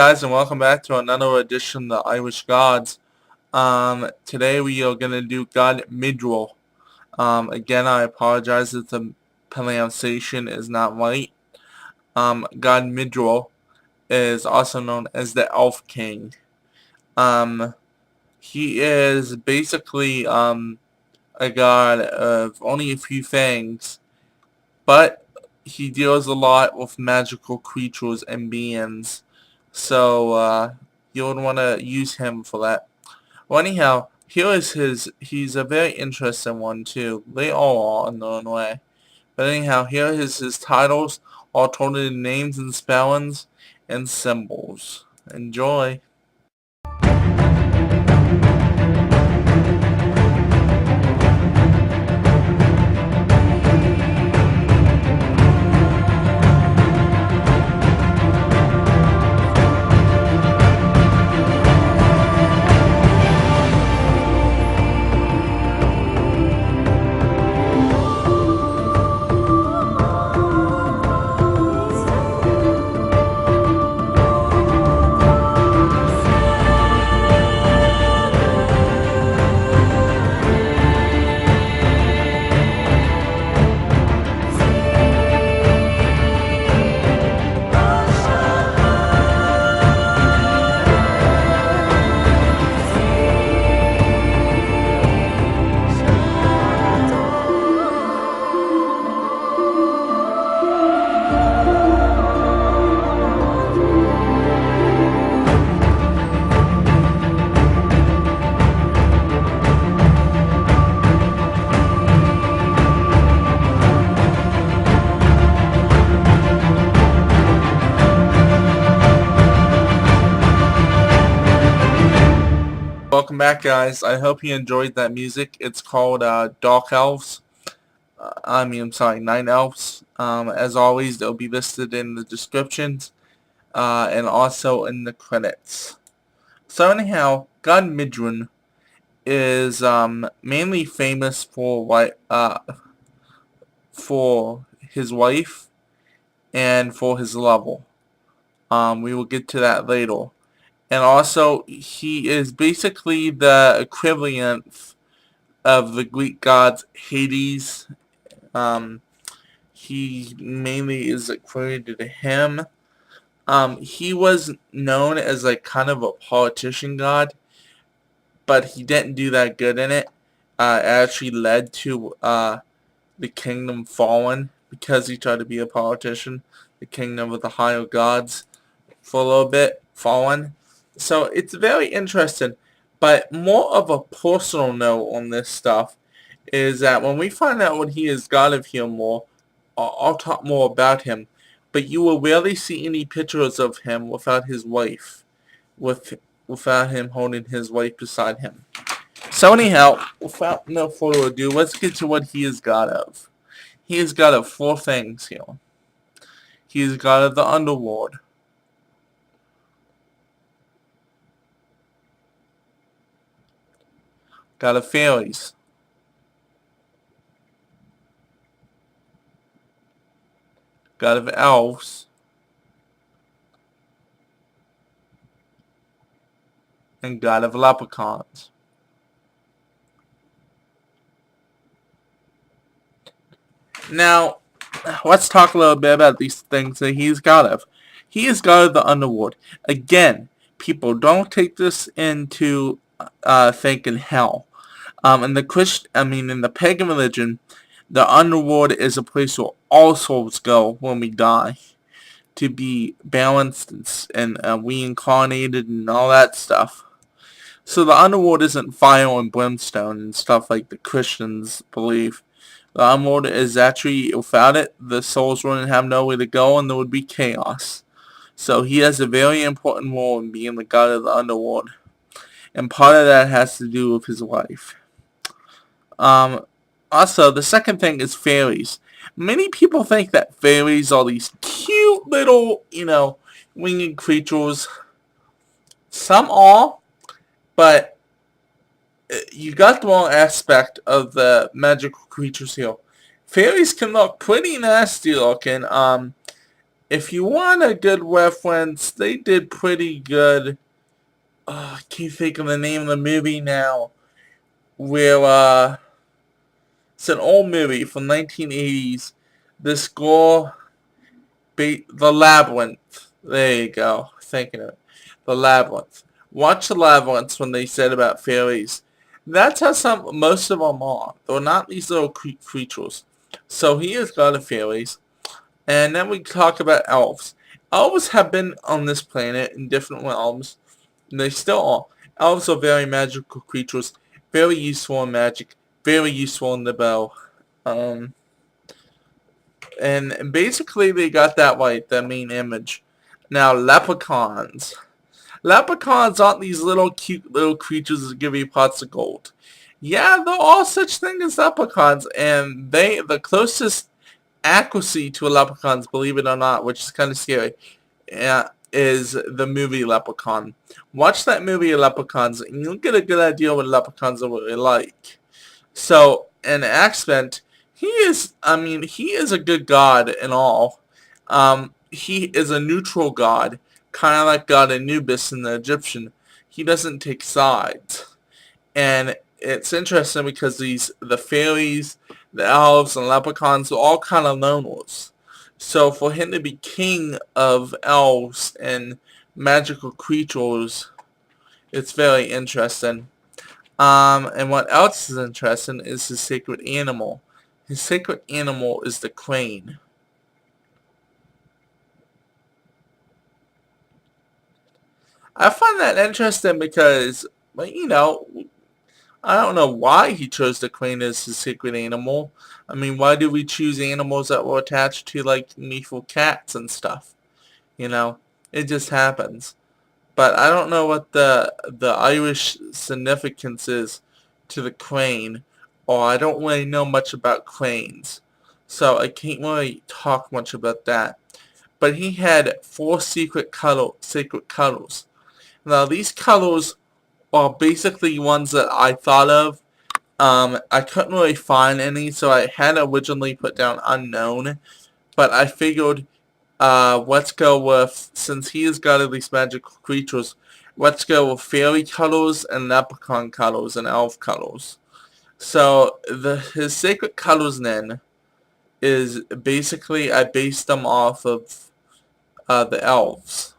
guys, and welcome back to another edition of the Irish Gods. Today we are going to do God Midir. Again, I apologize if the pronunciation is not right. God Midir is also known as the Elf King. He is basically a god of only a few things, but he deals a lot with magical creatures and beings. So, you would want to use him for that. Well, anyhow, he's a very interesting one too. They all are in their own way. But anyhow, here is his titles, alternative names and spellings, and symbols. Enjoy. Welcome back, guys. I hope you enjoyed that music. It's called Dark Elves. Night Elves. As always, they'll be listed in the descriptions and also in the credits. So anyhow, God Midir is mainly famous for his wife and for his level. We will get to that later. And also, he is basically the equivalent of the Greek gods Hades. He mainly is equated to him. He was known as like kind of a politician god, but he didn't do that good in it. It actually led to the kingdom falling because he tried to be a politician. The kingdom of the higher gods for a little bit fallen. So it's very interesting. But more of a personal note on this stuff is that when we find out what he is God of here more, I'll talk more about him. But you will rarely see any pictures of him without his wife, without him holding his wife beside him. So anyhow, without no further ado, let's get to what he is God of. He is God of four things here. He is God of the underworld. God of fairies. God of elves. And God of leprechauns. Now, let's talk a little bit about these things that he's God of. He is God of the underworld. Again, people don't take this into thinking hell. In the pagan religion, the underworld is a place where all souls go when we die to be balanced and reincarnated and all that stuff. So the underworld isn't fire and brimstone and stuff like the Christians believe. The underworld is actually, without it, the souls wouldn't have nowhere to go and there would be chaos. So he has a very important role in being the god of the underworld. And part of that has to do with his wife. Also, the second thing is fairies. Many people think that fairies are these cute little, winged creatures. Some are, but you got the wrong aspect of the magical creatures here. Fairies can look pretty nasty looking, if you want a good reference, they did pretty good. I can't think of the name of the movie now. Where, it's an old movie from 1980s. This girl, The Labyrinth. There you go. Thinking of it. The Labyrinth. Watch The Labyrinth when they said about fairies. That's how most of them are. They're not these little creatures. So he is God of fairies. And then we talk about elves. Elves have been on this planet in different realms, and they still are. Elves are very magical creatures, very useful in magic, very useful in the bow. Um, and basically they got that right, the main image. Now, leprechauns. Leprechauns aren't these little cute little creatures that give you pots of gold. Yeah, there are such things as leprechauns, and the closest accuracy to a leprechauns, believe it or not, which is kind of scary, is the movie Leprechaun. Watch that movie Leprechauns, and you'll get a good idea what leprechauns are really like. So, in accent, he is a good god in all. He is a neutral god, kind of like God Anubis in the Egyptian. He doesn't take sides. And it's interesting because the fairies, the elves, and leprechauns are all kind of lone wolves. So for him to be king of elves and magical creatures, it's very interesting. And what else is interesting is his sacred animal. His sacred animal is the crane. I find that interesting because, well, I don't know why he chose the crane as his secret animal. I mean, why do we choose animals that were attached to, like, meaningful cats and stuff? You know, it just happens. But I don't know what the Irish significance is to the crane, or I don't really know much about cranes. So I can't really talk much about that. But he had four sacred colors. Now, these colors are basically ones that I thought of. I couldn't really find any, so I had originally put down unknown, but I figured, let's go with, since he has got all these magical creatures, let's go with fairy colors and leprechaun colors and elf colors. So his sacred colors then is basically I based them off of the elves.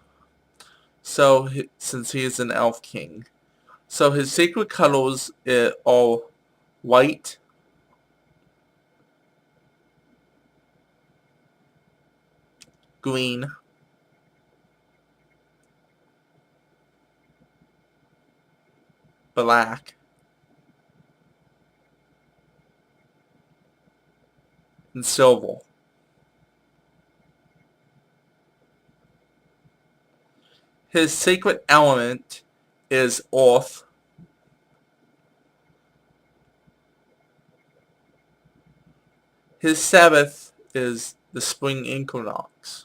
So since he is an elf king, so his sacred colors are white, green, black, and silver. His sacred element is earth. His Sabbath is the spring equinox.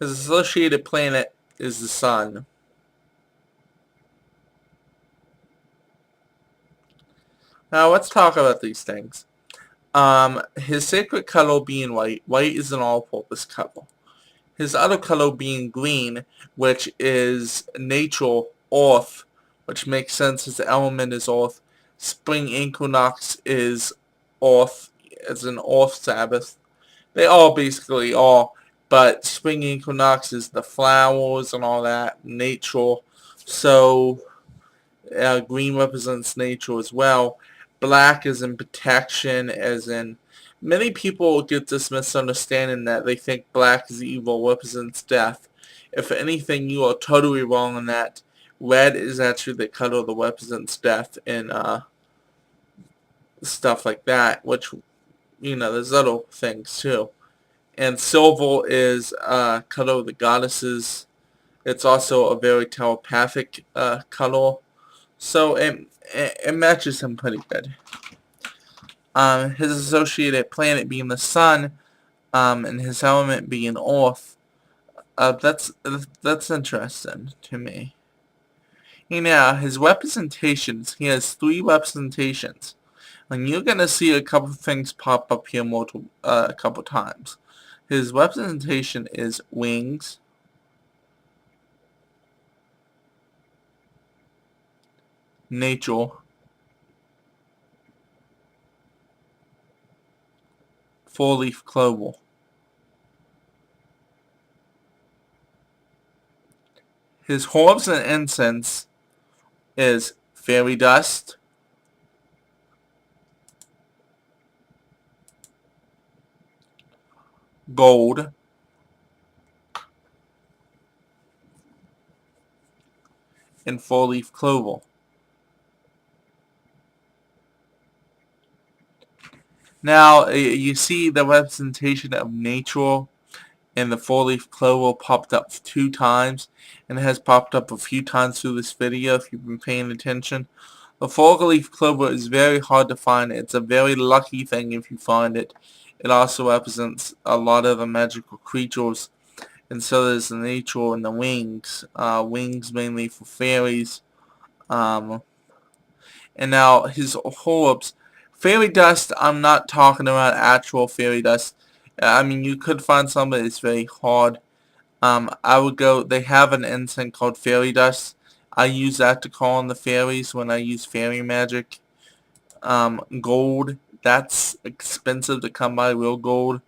His associated planet is the sun. Now let's talk about these things. His sacred color being white. White is an all-purpose color. His other color being green, which is nature, earth, which makes sense as the element is earth. Spring equinox is earth, as an earth Sabbath. They all basically are, but spring equinox is the flowers and all that, nature. So green represents nature as well. Black is in protection, as in many people get this misunderstanding that they think black is evil, represents death. If anything, you are totally wrong on that. Red is actually the color that represents death and stuff like that, which, there's other things too. And silver is color of the goddesses. It's also a very telepathic color. So it matches him pretty good. His associated planet being the sun, and his element being earth. That's interesting to me. His representations. He has three representations. And you're going to see a couple things pop up here a couple times. His representation is wings, nature, four-leaf clover. His herbs and incense is fairy dust, gold, and four-leaf clover. Now, you see the representation of nature and the four-leaf clover popped up 2 times, and it has popped up a few times through this video if you've been paying attention. The four-leaf clover is very hard to find. It's a very lucky thing if you find it. It also represents a lot of the magical creatures, and so there's the nature and the wings. Wings mainly for fairies. Um, and now his orbs. Fairy dust, I'm not talking about actual fairy dust. I mean, you could find some, but it's very hard. I would go, they have an incense called fairy dust. I use that to call on the fairies when I use fairy magic. Gold, that's expensive to come by, real gold.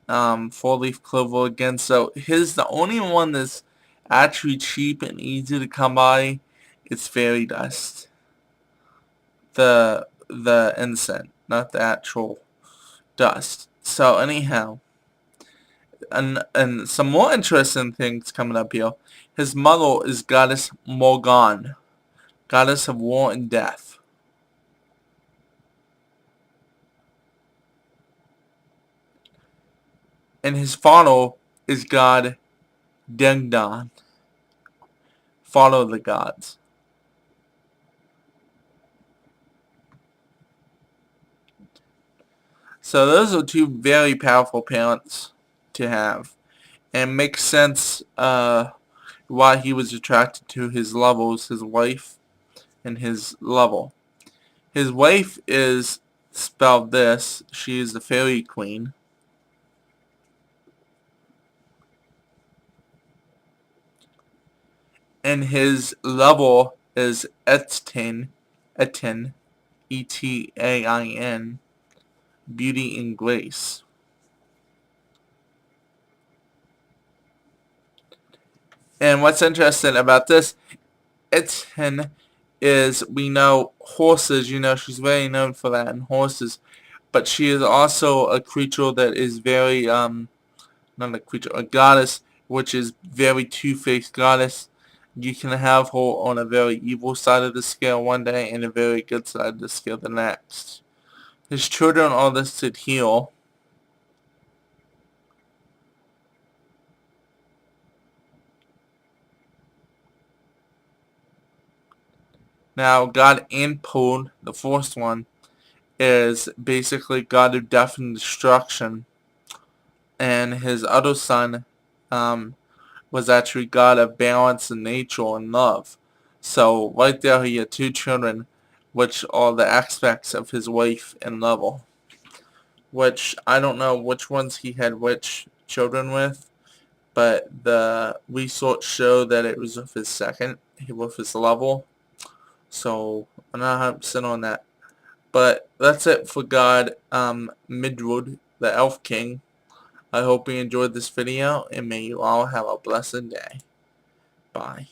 Four-leaf clover again, so his the only one that's actually cheap and easy to come by is fairy dust. The incense, not the actual dust. So anyhow, and some more interesting things coming up here. His mother is goddess Morgan, goddess of war and death. And his father is god Dengdan, father of the gods. So those are 2 very powerful parents to have. And it makes sense why he was attracted to his levels, his wife and his level. His wife is spelled this. She is the fairy queen. And his level is Etain, Etain, beauty and grace. And what's interesting about this, Etain is, we know horses, she's very known for that in horses, but she is also a creature that is very, not a creature, a goddess, which is very two-faced goddess. You can have her on a very evil side of the scale one day and a very good side of the scale the next. His children are listed here. Now, God Anpod, the first one, is basically God of death and destruction. And his other son was actually God of balance and nature and love. So right there he had 2 children, which are the aspects of his wife and level. Which I don't know which ones he had which children with, but the research showed that it was with his second, with his level. So I'm not 100% on that. But that's it for God Midir, the Elf King. I hope you enjoyed this video, and may you all have a blessed day. Bye.